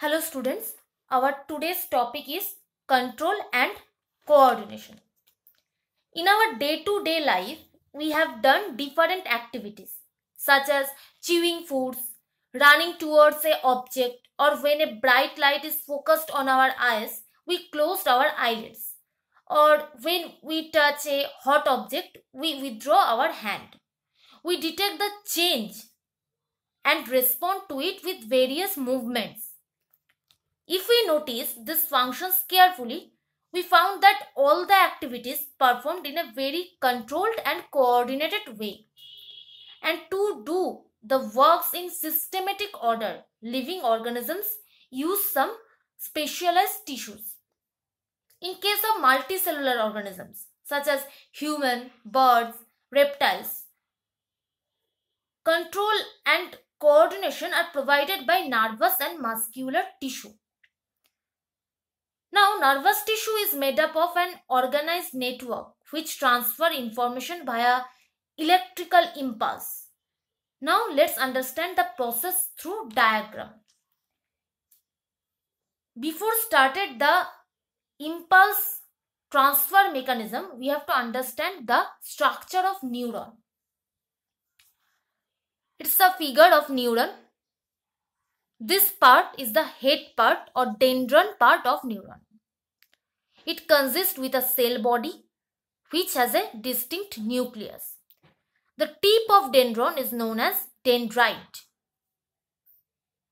Hello students, our today's topic is control and coordination. In our day-to-day life, we have done different activities such as chewing foods, running towards a object, or when a bright light is focused on our eyes, we closed our eyelids. Or when we touch a hot object, we withdraw our hand. We detect the change and respond to it with various movements. If we notice these functions carefully, we found that all the activities performed in a very controlled and coordinated way. And to do the works in systematic order, living organisms use some specialized tissues. In case of multicellular organisms, such as human, birds, reptiles, control and coordination are provided by nervous and muscular tissue. Now, nervous tissue is made up of an organized network which transfer information via electrical impulse. Now, let's understand the process through diagram. Before started the impulse transfer mechanism, we have to understand the structure of neuron. It's a figure of neuron. This part is the head part or dendron part of neuron. It consists with a cell body which has a distinct nucleus. The tip of dendron is known as dendrite.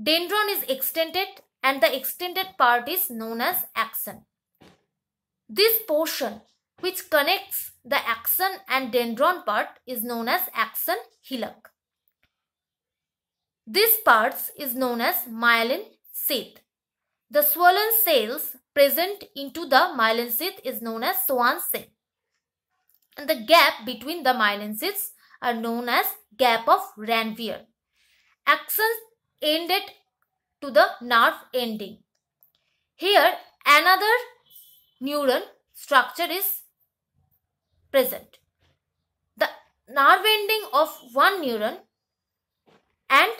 Dendron is extended and the extended part is known as axon. This portion which connects the axon and dendron part is known as axon hillock. This part is known as myelin sheath. The swollen cells present into the myelin sheath is known as Schwann cell. And the gap between the myelin sheaths are known as gap of Ranvier. Axons ended to the nerve ending. Here another neuron structure is present. The nerve ending of one neuron and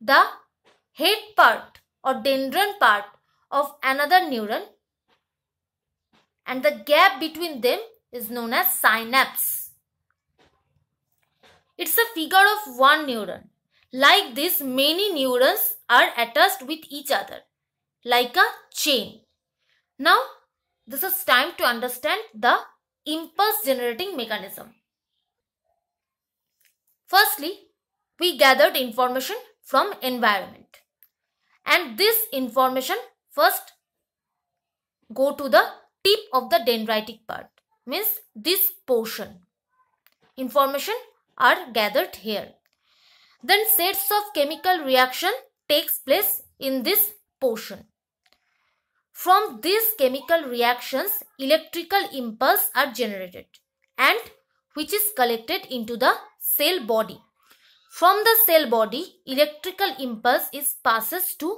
the head part or dendron part of another neuron and the gap between them is known as synapse. It's a figure of one neuron. Like this, many neurons are attached with each other like a chain. Now, this is time to understand the impulse generating mechanism. Firstly, we gathered information from environment. And this information first go to the tip of the dendritic part, means this portion. Information are gathered here. Then sets of chemical reaction takes place in this portion. From these chemical reactions, electrical impulse are generated and which is collected into the cell body. From the cell body, electrical impulse is passes to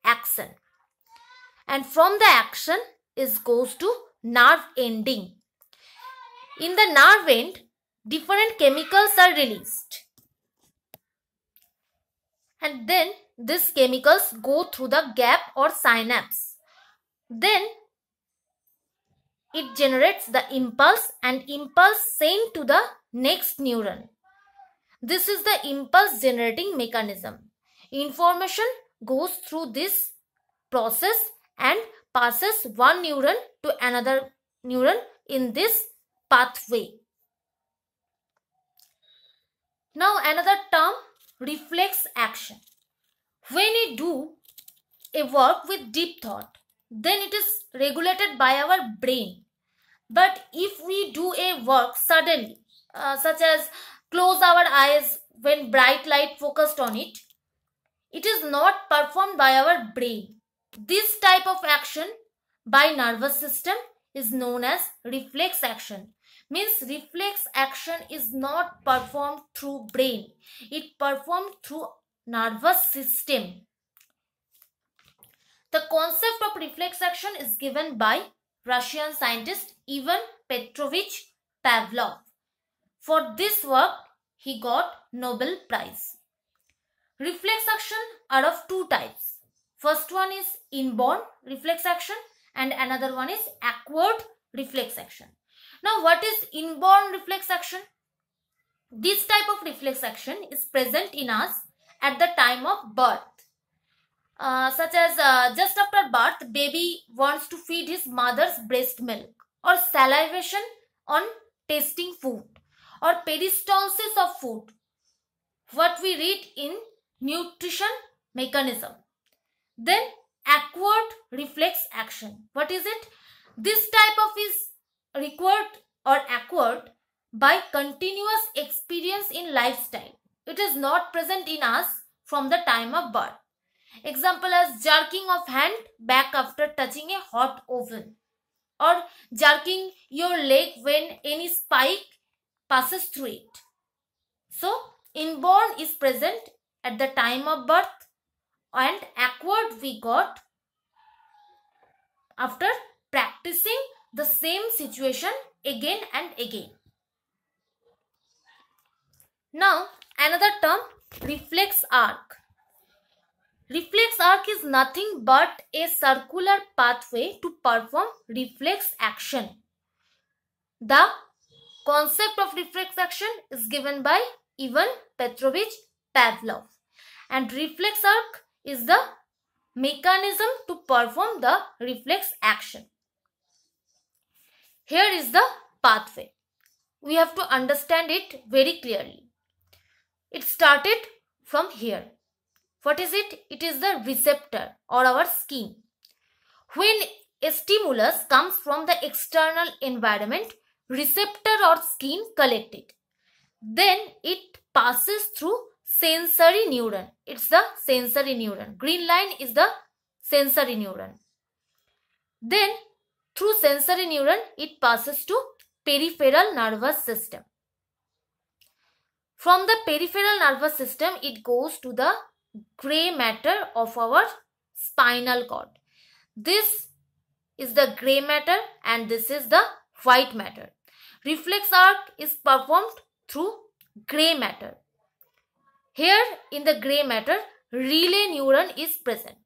axon. And from the axon is goes to nerve ending. In the nerve end, different chemicals are released. And then these chemicals go through the gap or synapse. Then it generates the impulse and impulse sent to the next neuron. This is the impulse generating mechanism. Information goes through this process and passes one neuron to another neuron in this pathway. Now another term, reflex action. When we do a work with deep thought, then it is regulated by our brain. But if we do a work suddenly, such as close our eyes when bright light focused on it, it is not performed by our brain. This type of action by nervous system is known as reflex action. Means reflex action is not performed through brain. It performed through nervous system. The concept of reflex action is given by Russian scientist Ivan Petrovich Pavlov. For this work, he got Nobel Prize. Reflex action are of two types. First one is inborn reflex action and another one is acquired reflex action. Now what is inborn reflex action? This type of reflex action is present in us at the time of birth. Such as just after birth, baby wants to feed his mother's breast milk, or salivation on tasting food, or peristalsis of food, what we read in nutrition mechanism. Then acquired reflex action. What is it? This type of is required or acquired by continuous experience in lifestyle. It is not present in us from the time of birth. Example as jerking of hand back after touching a hot oven, or jerking your leg when any spike passes through it. So inborn is present at the time of birth and acquired we got after practicing the same situation again and again. Now another term, reflex arc. Reflex arc is nothing but a circular pathway to perform reflex action. The concept of reflex action is given by Ivan Petrovich Pavlov, and reflex arc is the mechanism to perform the reflex action. Here is the pathway. We have to understand it very clearly. It started from here. What is it? It is the receptor or our skin. When a stimulus comes from the external environment, receptor or skin collect it. Then it passes through sensory neuron. It's the sensory neuron. Green line is the sensory neuron. Then through sensory neuron, it passes to peripheral nervous system. From the peripheral nervous system, it goes to the gray matter of our spinal cord. This is the gray matter and this is the white matter. Reflex arc is performed through gray matter. Here in the gray matter, relay neuron is present.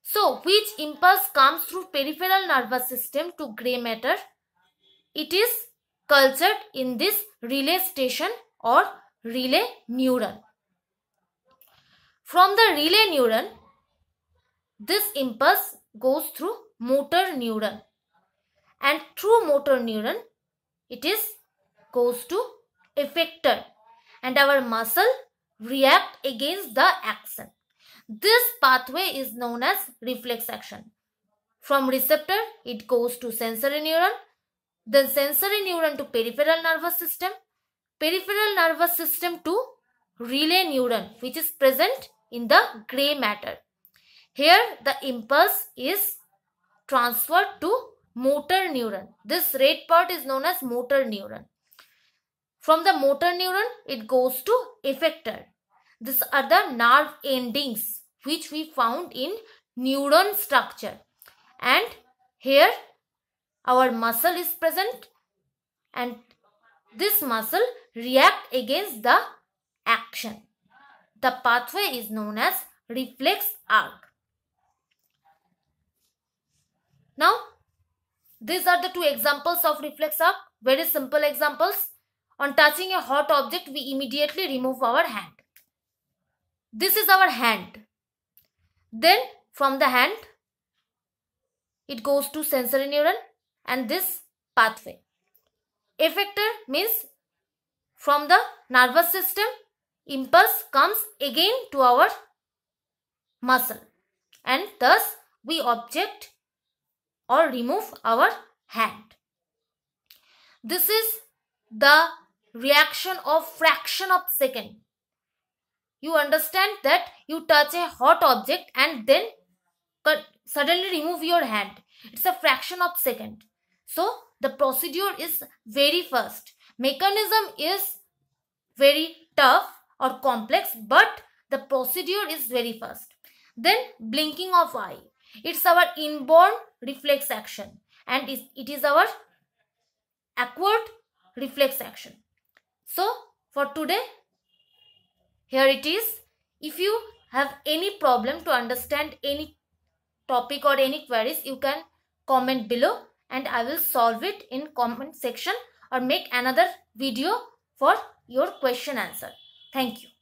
So which impulse comes through peripheral nervous system to gray matter? It is cultured in this relay station or relay neuron. From the relay neuron, this impulse goes through motor neuron, and through motor neuron it goes to effector, and our muscle react against the action. This pathway is known as reflex action. From receptor it goes to sensory neuron, then sensory neuron to peripheral nervous system, peripheral nervous system to relay neuron, which is present in the gray matter. Here the impulse is transferred to motor neuron. This red part is known as motor neuron. From the motor neuron it goes to effector. These are the nerve endings which we found in neuron structure, and here our muscle is present and this muscle react against the action. The pathway is known as reflex arc. Now these are the two examples of reflex arc, very simple examples. On touching a hot object, we immediately remove our hand. This is our hand. Then from the hand it goes to sensory neuron and this pathway. Effector means from the nervous system impulse comes again to our muscle, and thus we object or remove our hand. This is the reaction of fraction of second. You understand that you touch a hot object and then suddenly remove your hand. It's a fraction of second. So the procedure is very fast. Mechanism is very tough or complex, but the procedure is very fast. Then blinking of eye. It's our inborn reflex action and it is our acquired reflex action. So for today, here it is. If you have any problem to understand any topic or any queries, you can comment below and I will solve it in comment section or make another video for your question answer. Thank you.